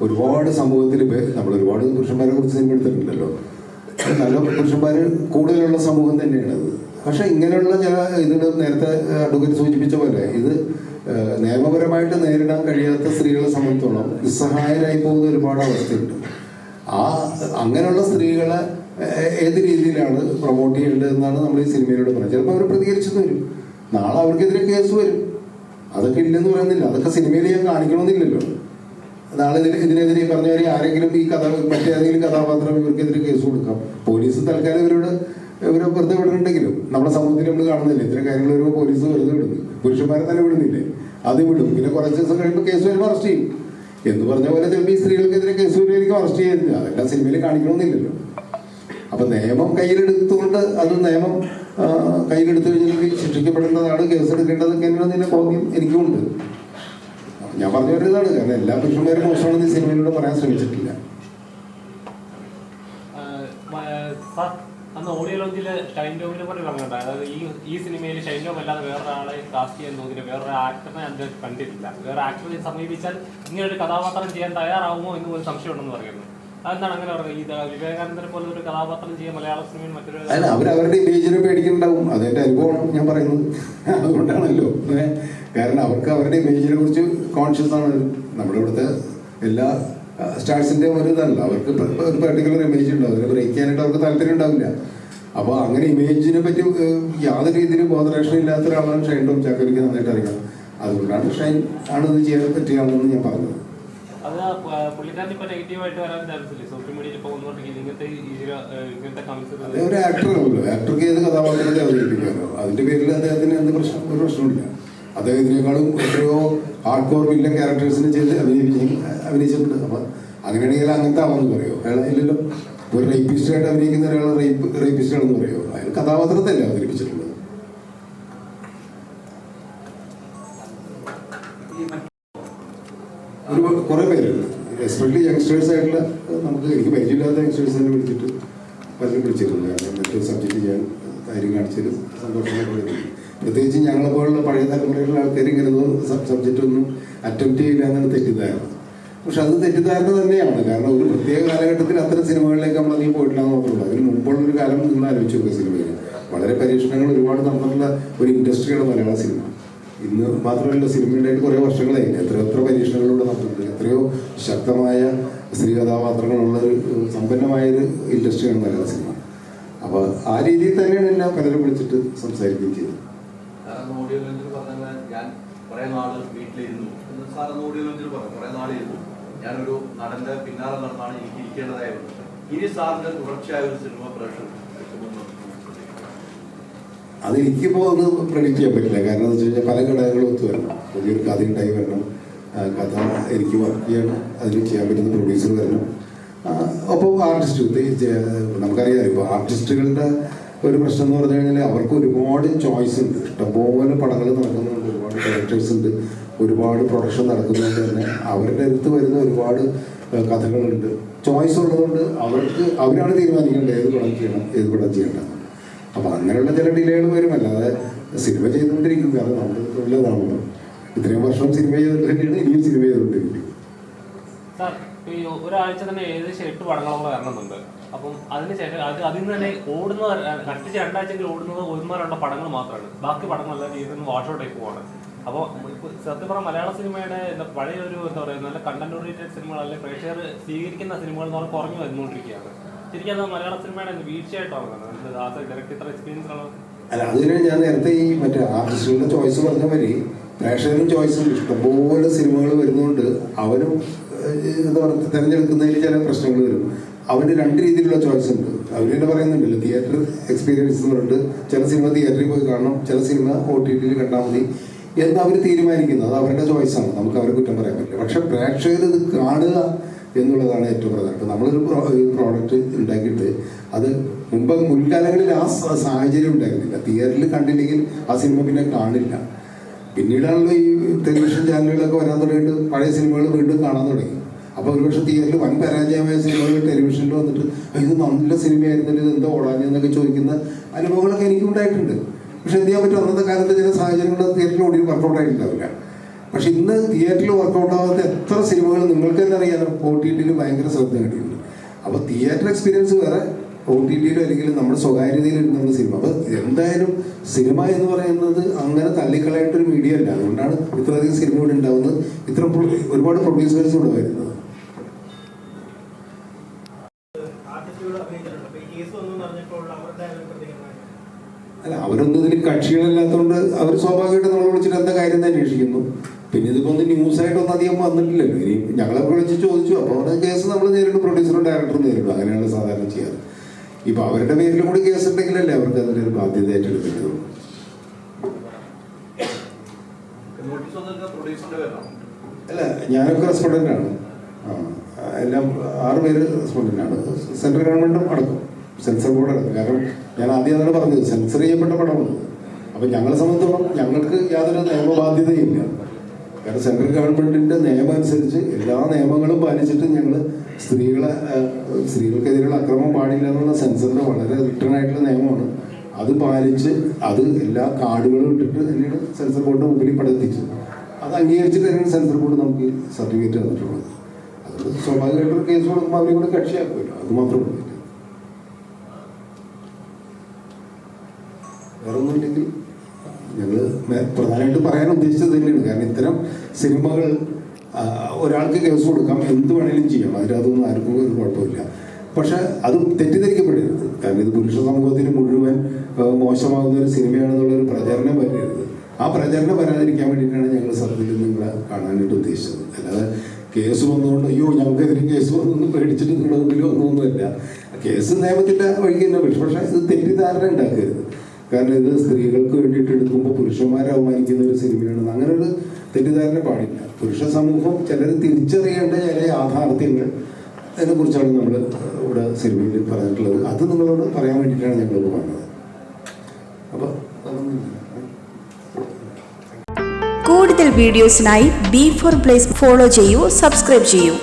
ഒരുപാട് സമൂഹത്തിൽ നമ്മൾ ഒരുപാട് പുരുഷന്മാരെ കുറിച്ച് സിനിമ എടുത്തിട്ടുണ്ടല്ലോ. നല്ല പുരുഷന്മാർ കൂടുതലുള്ള സമൂഹം തന്നെയാണത്. പക്ഷെ ഇങ്ങനെയുള്ള ചില ഇതിൽ നേരത്തെ അഡ്വക്കേറ്റ് സൂചിപ്പിച്ച പോലെ ഇത് നിയമപരമായിട്ട് നേരിടാൻ കഴിയാത്ത സ്ത്രീകളെ സംബന്ധിച്ചോളം നിസ്സഹായരായി പോകുന്ന ഒരുപാട് അവസ്ഥയുണ്ട്. അങ്ങനെയുള്ള സ്ത്രീകളെ ഏത് രീതിയിലാണ് പ്രൊമോട്ട് ചെയ്യേണ്ടതെന്നാണ് നമ്മൾ ഈ സിനിമയിലൂടെ പറയുന്നത്. ചിലപ്പോൾ അവർ പ്രതികരിച്ചെന്ന് വരും, നാളെ അവർക്കെതിരെ കേസ് വരും. അതൊക്കെ ഇല്ലെന്ന് പറയുന്നില്ല. അതൊക്കെ സിനിമയിൽ ഞാൻ കാണിക്കണമെന്നില്ലല്ലോ. നാളെ ഇതിനെതിരെ പറഞ്ഞവരെ ആരെങ്കിലും ഈ മറ്റേതെങ്കിലും കഥാപാത്രം ഇവർക്കെതിരെ കേസ് കൊടുക്കാം. പോലീസ് തൽക്കാലം ഇവരെ വെറുതെ വിടുന്നുണ്ടെങ്കിലും നമ്മുടെ സമൂഹത്തിൽ നമ്മൾ കാണുന്നില്ല. ഇത്തരം കാര്യങ്ങൾ വരുമ്പോൾ പോലീസ് വെറുതെ വിടുന്നു. പുരുഷന്മാരെ തന്നെ വിടുന്നില്ലേ? അത് വിടും. പിന്നെ കുറച്ച് ദിവസം കഴിയുമ്പോൾ കേസ് വരുമ്പോൾ അറസ്റ്റ് ചെയ്യും. എന്ന് പറഞ്ഞ പോലെ ചിലപ്പോൾ ഈ സ്ത്രീകൾക്കെതിരെ കേസ് വരുമായിരിക്കും, അറസ്റ്റ് ചെയ്യുന്നില്ല. അതെല്ലാം സിനിമയിൽ കാണിക്കണമെന്നില്ലല്ലോ. അപ്പൊ നിയമം കയ്യിലെടുത്തുകൊണ്ട് അത് നിയമം കയ്യിലെടുത്തു കഴിഞ്ഞാൽ ശിക്ഷിക്കപ്പെടേണ്ടതാണ്, കേസെടുക്കേണ്ടതൊക്കെ എന്നതിന്റെ ബോധ്യം എനിക്കുമുണ്ട്. ഞാൻ പറഞ്ഞു വരുന്നതാണ്. കാരണം എല്ലാ പുരുഷന്മാരും മോശമാണെന്ന് ഈ സിനിമയിലൂടെ പറയാൻ ശ്രമിച്ചിട്ടില്ല. അന്ന് ഓഡിയോ ലോഞ്ചിൽ ഷൈൻ ടോമിനെ പോലെ പറഞ്ഞിട്ടുണ്ട്. അതായത് ഈ സിനിമയിൽ ഷൈൻ ടോം അല്ലാതെ വേറൊരാളെ കാസ്റ്റ് ചെയ്യാൻ തോന്നില്ല, വേറൊരു ആക്ടറിനെ അത് കണ്ടിട്ടില്ല. വേറെ ആക്ടറെ സമീപിച്ചാൽ ഇങ്ങനെ ഒരു കഥാപാത്രം ചെയ്യാൻ തയ്യാറാവുമോ എന്ന് ഒരു സംശയം ഉണ്ടെന്ന് പറയുന്നു. അതെന്താണ് അങ്ങനെ പറയുന്നത്? ഈ വിവേകാനന്ദനെ പോലെ ഒരു കഥാപാത്രം ചെയ്യാൻ മലയാള സിനിമയിൽ മറ്റൊരു അവരവരുടെ ഇമേജിനെ പേടിക്കുന്നുണ്ടാവും. അതെന്റെ അനുഭവമാണ് ഞാൻ പറയുന്നത്. അതുകൊണ്ടാണല്ലോ. കാരണം അവർക്ക് അവരുടെ ഇമേജിനെ കുറിച്ച് കോൺഷ്യസ് ആണ്. നമ്മുടെ ഇവിടുത്തെ എല്ലാ സ്റ്റാർസിന്റെ ഒരു ഇതല്ല. അവർക്ക് ഒരു പെർട്ടിക്കുലർ ഇമേജ് ഉണ്ടാവും. അതിനെ ബ്രേക്ക് ചെയ്യാനായിട്ട് അവർക്ക് താല്പര്യം ഉണ്ടാവില്ല. അപ്പോൾ അങ്ങനെ ഇമേജിനെ പറ്റി യാതൊരു രീതിയിലും ബോധരക്ഷണം ഇല്ലാത്ത ഒരാളാണ് ഷൈൻ ടോം ചാക്കോയ്ക്ക് നന്നായിട്ട് അറിയാം. അതുകൊണ്ടാണ് ഷൈൻ ആണ് ഇത് ചെയ്യാൻ പറ്റിയാണെന്ന് ഞാൻ പറഞ്ഞത്. അത് പുള്ളിക്കാരൻ ഇപ്പൊ നെഗറ്റീവായിട്ട് വരാൻ ചാൻസ് ഇല്ല. സോഷ്യൽ മീഡിയയിൽ ഇപ്പൊ ഒന്നുകൊണ്ടെങ്കിൽ ഇങ്ങനത്തെ കമന്റ്സ്. അതേ ഒരു ആക്ടറാണല്ലോ. ആക്ടർക്ക് ഏത് കഥാപാത്രത്തെ അവതരിപ്പിക്കാമല്ലോ. അതിന്റെ പേരിൽ അദ്ദേഹത്തിന് എന്ത് പ്രശ്നം? ഒരു പ്രശ്നമില്ല. അദ്ദേഹത്തിനേക്കാളും എത്രയോ ഹാർഡ് കോർ വില്ലൻ ക്യാരക്ടേഴ്സിനെ ചെയ്ത് അഭിനയിച്ചിട്ടുണ്ട്. അപ്പൊ അങ്ങനെയാണെങ്കിൽ അങ്ങനത്തെ ആവാന്ന് പറയുമോ? അയാൾ ഇല്ലല്ലോ. ഒരു റേപ്പിസ്റ്റായിട്ട് അഭിനയിക്കുന്ന ഒരാൾ റേപ്പിസ്റ്റാണെന്ന് പറയുമോ? അയാൾ കഥാപാത്രത്തല്ലേ അവതരിപ്പിച്ചിട്ടുള്ളത്. കുറെ പേരുണ്ട്, എസ്പെഷ്യലി യങ്സ്റ്റേഴ്സ് ആയിട്ടുള്ള. എനിക്ക് പരിചയമില്ലാത്ത യങ്സ്റ്റേഴ്സിനെ വിളിച്ചിട്ട് പലരും വിളിച്ചിട്ടുണ്ട്. കാരണം മറ്റൊരു സബ്ജക്റ്റ് ചെയ്യാൻ കാര്യം കാണിച്ചൊരു സന്തോഷമായിട്ട്. പ്രത്യേകിച്ച് ഞങ്ങളെപ്പോലുള്ള പഴയ തലമുറയിലുള്ള ആൾക്കാർ ഇങ്ങനെ സബ്ജക്റ്റ് ഒന്നും അറ്റംപ്റ്റ് ചെയ്യില്ല എന്നാണ് തെറ്റിദ്ധാരണ. പക്ഷെ അത് തെറ്റിദ്ധാരണ തന്നെയാണ്. കാരണം ഒരു പ്രത്യേക കാലഘട്ടത്തിൽ അത്തരം സിനിമകളിലേക്ക് നമ്മൾ അധികം പോയിട്ടില്ലാന്ന് മാത്രമല്ല, അതിന് മുമ്പുള്ളൊരു കാലം നിങ്ങൾ ആലോചിച്ച് നോക്കുക. സിനിമയിൽ വളരെ പരീക്ഷണങ്ങൾ ഒരുപാട് നടന്നിട്ടുള്ള ഒരു ഇൻഡസ്ട്രിയാണ് മലയാള സിനിമ. ഇന്ന് മാത്രമല്ല, സിനിമയുണ്ടായിട്ട് കുറേ വർഷങ്ങളായി. എത്ര പരീക്ഷണങ്ങളിലൂടെ നടന്നിട്ടുണ്ട്. എത്രയോ ശക്തമായ സ്ത്രീ കഥാപാത്രങ്ങളുള്ളൊരു സമ്പന്നമായൊരു ഇൻഡസ്ട്രിയാണ് മലയാള സിനിമ. അപ്പോൾ ആ രീതിയിൽ തന്നെയാണ് എന്നെ പലരും വിളിച്ചിട്ട് സംസാരിക്കുകയും ചെയ്തത്. ഓഡിയോ ലോഞ്ചിൽ പറഞ്ഞാൽ ഞാൻ കുറെ നാള് വീട്ടിലിരുന്നു. സാറന്ന് ഓഡിയോ ലോഞ്ചിൽ പറഞ്ഞു കുറെ നാളിരുന്നു. ഞാനൊരു നടന്റെ പിന്നാലെ നടന്നാണ് എനിക്ക് ഇരിക്കേണ്ടതായി വന്നത്. ഇനി സാറിന്റെ തുടർച്ചയായ ഒരു സിനിമ പ്രേക്ഷകർ അതെനിക്കിപ്പോൾ ഒന്ന് പ്രെഡിക്റ്റ് ചെയ്യാൻ പറ്റില്ല. കാരണം എന്താ വെച്ച് കഴിഞ്ഞാൽ പല ഘടകങ്ങളും ഒത്തു വരണം. പുതിയൊരു കഥ ഉണ്ടായി വരണം, കഥ എനിക്ക് വർക്ക് ചെയ്യണം, അതിന് ചെയ്യാൻ പറ്റുന്ന പ്രൊഡ്യൂസർ വരണം, ഒപ്പം ആർട്ടിസ്റ്റ്. നമുക്കറിയാം ഇപ്പോൾ ആർട്ടിസ്റ്റുകളുടെ ഒരു പ്രശ്നം എന്ന് പറഞ്ഞു കഴിഞ്ഞാൽ അവർക്ക് ഒരുപാട് ചോയ്സ് ഉണ്ട്. ഇഷ്ടംപോലെ പടങ്ങൾ നടക്കുന്നുണ്ട്, ഒരുപാട് ഡയറക്ടേഴ്സ് ഉണ്ട്, ഒരുപാട് പ്രൊഡക്ഷൻ നടക്കുന്നുണ്ട്. തന്നെ അവരുടെ അടുത്ത് വരുന്ന ഒരുപാട് കഥകളുണ്ട്. ചോയ്സ് ഉള്ളതുകൊണ്ട് അവരാണ് തീരുമാനിക്കേണ്ടത് ഏത് പടം ചെയ്യണം, ഏത് പടം ചെയ്യണ്ട. അപ്പോൾ അങ്ങനെയുള്ള ചില ഡിലേകൾ വരും. അല്ലാതെ സിനിമ ചെയ്തുകൊണ്ടിരിക്കും. കാരണം നമ്മുടെ തൊഴിലതാണല്ലോ. ഇത്രയും വർഷം സിനിമ ചെയ്തിട്ട് തന്നെയാണ് ഇനിയും സിനിമ ചെയ്തുകൊണ്ടിരിക്കും. സാർ, ഈ ഒരാഴ്ച തന്നെ ഏകദേശം 8 പടങ്ങളോളം ഇറങ്ങുന്നുണ്ട്. അപ്പം അതിനുശേഷം അതിൽ നിന്ന് തന്നെ ഓടുന്നത് കഷ്ടിച്ച് 2 ആഴ്ചയെങ്കിൽ ഓടുന്നത് 1-2 പടങ്ങൾ മാത്രമാണ്. ബാക്കി പടങ്ങളെല്ലാം ഇതിൽ വാഷ് ഔട്ട് ആയി പോവാണ്. അപ്പോൾ സത്യം പറഞ്ഞാൽ മലയാള സിനിമയുടെ പഴയ ഒരു എന്താ പറയുക നല്ല കണ്ടന്റ് ഓറിയന്റഡ് സിനിമകൾ അല്ലെങ്കിൽ പ്രേക്ഷകർ സ്വീകരിക്കുന്ന സിനിമകൾ എന്ന് പറഞ്ഞാൽ കുറഞ്ഞു വരുന്നുകൊണ്ടിരിക്കുകയാണ്. ശരിക്കും അത് മലയാള സിനിമയുടെ വീഴ്ചയായിട്ടാണ് ഡയറക്റ്റ് ഇത്ര എക്സ്പീരിയൻസ് ആണ്. അല്ല, അതിന് ഞാൻ നേരത്തെ ഈ മറ്റേ ആർട്ടിസ്റ്റുകളുടെ ചോയ്സ് പറഞ്ഞ മാതിരി പ്രേക്ഷകരും ചോയ്സ് ഉണ്ട്. ഇഷ്ടംപോലെ സിനിമകൾ വരുന്നതുകൊണ്ട് അവരും എന്താ പറയുക തിരഞ്ഞെടുക്കുന്നതിൽ ചില പ്രശ്നങ്ങൾ വരും. അവന് 2 രീതിയിലുള്ള ചോയ്സ് ഉണ്ട്. അവർ തന്നെ പറയുന്നുണ്ടല്ലോ, തിയേറ്റർ എക്സ്പീരിയൻസ് എന്ന് പറഞ്ഞിട്ട് ചില സിനിമ തിയേറ്ററിൽ പോയി കാണണം, ചില സിനിമ OTT കണ്ടാൽ മതി എന്ന് അവർ തീരുമാനിക്കുന്നത്. അത് അവരുടെ ചോയ്സാണ്, നമുക്ക് അവരെ കുറ്റം പറയാൻ പറ്റില്ല. പക്ഷെ പ്രേക്ഷകർ ഇത് കാണുക എന്നുള്ളതാണ് ഏറ്റവും പ്രധാനം. ഇപ്പം നമ്മളൊരു പ്രോഡക്റ്റ് ഉണ്ടാക്കിയിട്ട് അത് മുൻകാലങ്ങളിൽ ആ സാഹചര്യം ഉണ്ടായിരുന്നില്ല. തിയേറ്ററിൽ കണ്ടില്ലെങ്കിൽ ആ സിനിമ പിന്നെ കാണില്ല. പിന്നീടാണല്ലോ ഈ ടെലിവിഷൻ ചാനലുകളൊക്കെ വരാൻ തുടങ്ങിയിട്ട് പഴയ സിനിമകൾ വീണ്ടും കാണാൻ തുടങ്ങി. അപ്പോൾ ഒരുപക്ഷെ തിയേറ്ററിൽ വൻ പരാജയമായ സിനിമകൾ ടെലിവിഷനിൽ വന്നിട്ട് ഇത് നല്ല സിനിമയായിരുന്നില്ല, ഇത് എന്താ ഓടാഞ്ഞെന്നൊക്കെ ചോദിക്കുന്ന അനുഭവങ്ങളൊക്കെ എനിക്കും ഉണ്ടായിട്ടുണ്ട്. പക്ഷെ എന്ത് ചെയ്യാൻ പറ്റും, അന്നത്തെ കാലത്ത് ചില സാഹചര്യങ്ങൾ തിയേറ്ററിൽ ഓടി വർക്കൗട്ട് ആയിട്ടുണ്ടാവില്ല. പക്ഷെ ഇന്ന് തിയേറ്ററിൽ വർക്കൗട്ട് ആവാത്ത എത്ര സിനിമകൾ നിങ്ങൾക്ക് തന്നെ അറിയാം, OTT ഭയങ്കര ശ്രദ്ധ കിട്ടിയിട്ടുണ്ട്. അപ്പോൾ തിയേറ്റർ എക്സ്പീരിയൻസ് വേറെ, OTT അല്ലെങ്കിൽ നമ്മുടെ സ്വകാര്യതയിൽ ഇരുന്ന സിനിമ. അപ്പോൾ എന്തായാലും സിനിമ എന്ന് പറയുന്നത് അങ്ങനെ തള്ളിക്കളയായിട്ടൊരു മീഡിയ അല്ല. അതുകൊണ്ടാണ് ഇത്രയധികം സിനിമ ഇവിടെ ഉണ്ടാവുന്നത്, ഇത്ര ഒരുപാട് പ്രൊഡ്യൂസേഴ്സ് ഇവിടെ വരുന്നത്. അല്ല, അവരൊന്നും ഇതിൽ കക്ഷികളല്ലാത്തതുകൊണ്ട് അവർ സ്വാഭാവികമായിട്ട് നമ്മൾ വിളിച്ചിട്ട് എന്താ കാര്യം അന്വേഷിക്കുന്നു. പിന്നെ ഇതിപ്പോൾ ഒന്ന് ന്യൂസായിട്ടൊന്നും അധികം വന്നിട്ടില്ലല്ലോ. ഇനി ഞങ്ങളെ വിളിച്ച് ചോദിച്ചു, അപ്പോൾ അവിടെ കേസ് നമ്മൾ നേരിടും, പ്രൊഡ്യൂസറും ഡയറക്ടറും നേരിടും. അങ്ങനെയാണ് സാധാരണ ചെയ്യാറ്. ഇപ്പൊ അവരുടെ പേരിലും കൂടി കേസ് ഉണ്ടെങ്കിലല്ലേ അവർക്ക് അതിൻ്റെ ഒരു ബാധ്യത ഏറ്റെടുക്കേണ്ടതുള്ളൂ. അല്ല, ഞാനൊക്കെ റെസ്പോണ്ടൻ്റ് ആണ്. എല്ലാം 6 പേര് റെസ്പോണ്ടൻ്റ് ആണ്. സെൻട്രൽ ഗവൺമെൻറ്റും അടക്കം, സെൻസർ ബോർഡ് അടക്കം. കാരണം ഞാൻ ആദ്യം അതാണ് പറഞ്ഞത്, സെൻസർ ചെയ്യപ്പെട്ട പടമാണ്. അപ്പം ഞങ്ങളെ സംബന്ധിച്ചോളം ഞങ്ങൾക്ക് യാതൊരു നിയമബാധ്യതയില്ല. കാരണം സെൻട്രൽ ഗവൺമെൻറ്റിൻ്റെ നിയമം അനുസരിച്ച് എല്ലാ നിയമങ്ങളും പാലിച്ചിട്ട് ഞങ്ങൾ സ്ത്രീകൾക്കെതിരെയുള്ള അക്രമം പാടില്ല എന്നുള്ള സെൻസറിൻ്റെ വളരെ റിട്ടേൺ ആയിട്ടുള്ള നിയമമാണ്. അത് പാലിച്ച് അത് എല്ലാ കാർഡുകളും ഇട്ടിട്ട് തന്നെയാണ് സെൻസർ ബോർഡിൻ്റെ മുമ്പിൽ പടത്തിച്ചത്. അത് അംഗീകരിച്ചിട്ട് തന്നെയാണ് സെൻസർ ബോർഡ് നമുക്ക് സർട്ടിഫിക്കറ്റ് തന്നിട്ടുള്ളത്. അതുകൊണ്ട് സ്വാഭാവികമായിട്ടൊരു കേസ് കൊടുക്കുമ്പോൾ അവരെ കൂടെ കക്ഷിയാക്കുമല്ലോ, അത് മാത്രമേ ഉള്ളൂ. വേറെ ഒന്നുമില്ലെങ്കിൽ ഞങ്ങൾ പ്രധാനമായിട്ട് പറയാൻ ഉദ്ദേശിച്ചത് തന്നെയാണ്. കാരണം ഇത്തരം സിനിമകൾ ഒരാൾക്ക് കേസ് കൊടുക്കാം, എന്ത് വേണേലും ചെയ്യാം, അതിനകത്തൊന്നും ആർക്കും ഒരു കുഴപ്പമില്ല. പക്ഷെ അത് തെറ്റിദ്ധരിക്കപ്പെടരുത്. കാരണം ഇത് പുരുഷ സമൂഹത്തിന് മുഴുവൻ മോശമാകുന്ന ഒരു സിനിമയാണെന്നുള്ളൊരു പ്രചരണം വരരുത്. ആ പ്രചരണം വരാതിരിക്കാൻ വേണ്ടിയിട്ടാണ് ഞങ്ങൾ സത്യത്തിൽ നിങ്ങളെ കാണാനായിട്ട് ഉദ്ദേശിച്ചത്. അല്ലാതെ കേസ് വന്നുകൊണ്ട് അയ്യോ ഞങ്ങൾക്കെതിരെ കേസ് വന്നൊന്നും പേടിച്ചിട്ട് നിങ്ങളുടെ മുമ്പിൽ ഒന്നുമല്ല. കേസ് നിയമത്തിൻ്റെ വഴിക്ക് തന്നെ പറ്റും. പക്ഷേ ഇത് തെറ്റിദ്ധാരണ ഉണ്ടാക്കരുത്. കാരണം ഇത് സ്ത്രീകൾക്ക് വേണ്ടിയിട്ട് എടുക്കുമ്പോൾ പുരുഷന്മാരെ അവമാനിക്കുന്ന ഒരു സിനിമയാണെന്ന് അങ്ങനെ ഒരു തെറ്റിദ്ധാരണ പാടില്ല. പുരുഷ സമൂഹം ചിലർ തിരിച്ചറിയേണ്ട ചില യാഥാർത്ഥ്യങ്ങൾ അതിനെക്കുറിച്ചാണ് നമ്മൾ ഇവിടെ സിനിമയിൽ പറഞ്ഞിട്ടുള്ളത്. അത് നിങ്ങളോട് പറയാൻ വേണ്ടിയിട്ടാണ് ഞങ്ങളിപ്പോൾ പറഞ്ഞത്. അപ്പോൾ കൂടുതൽ വീഡിയോസിനായി B4 Place ഫോളോ ചെയ്യൂ, സബ്സ്ക്രൈബ് ചെയ്യൂ.